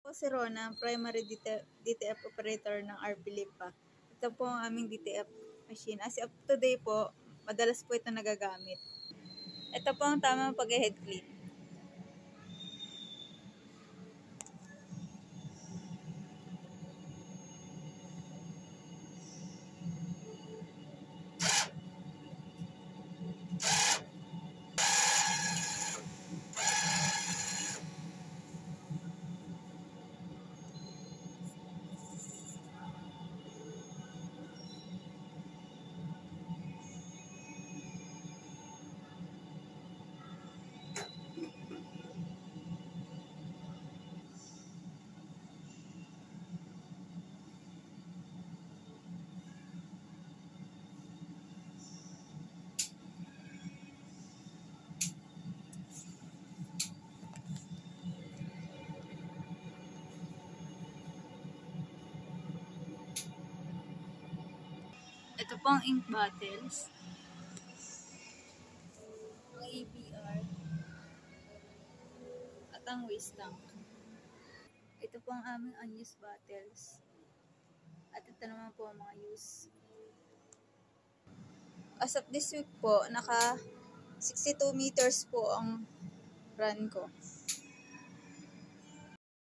Po si Rona, primary DTF operator ng RP Lipa. Ito po ang aming DTF machine. As of today po, madalas po ito nagagamit. Ito po ang tamang pag-head clean. Ito po ang ink bottles, ang ABR, at ang waste tank. Ito po ang aming unused bottles. At ito naman po ang mga use. As of this week po, naka 62 meters po ang run ko.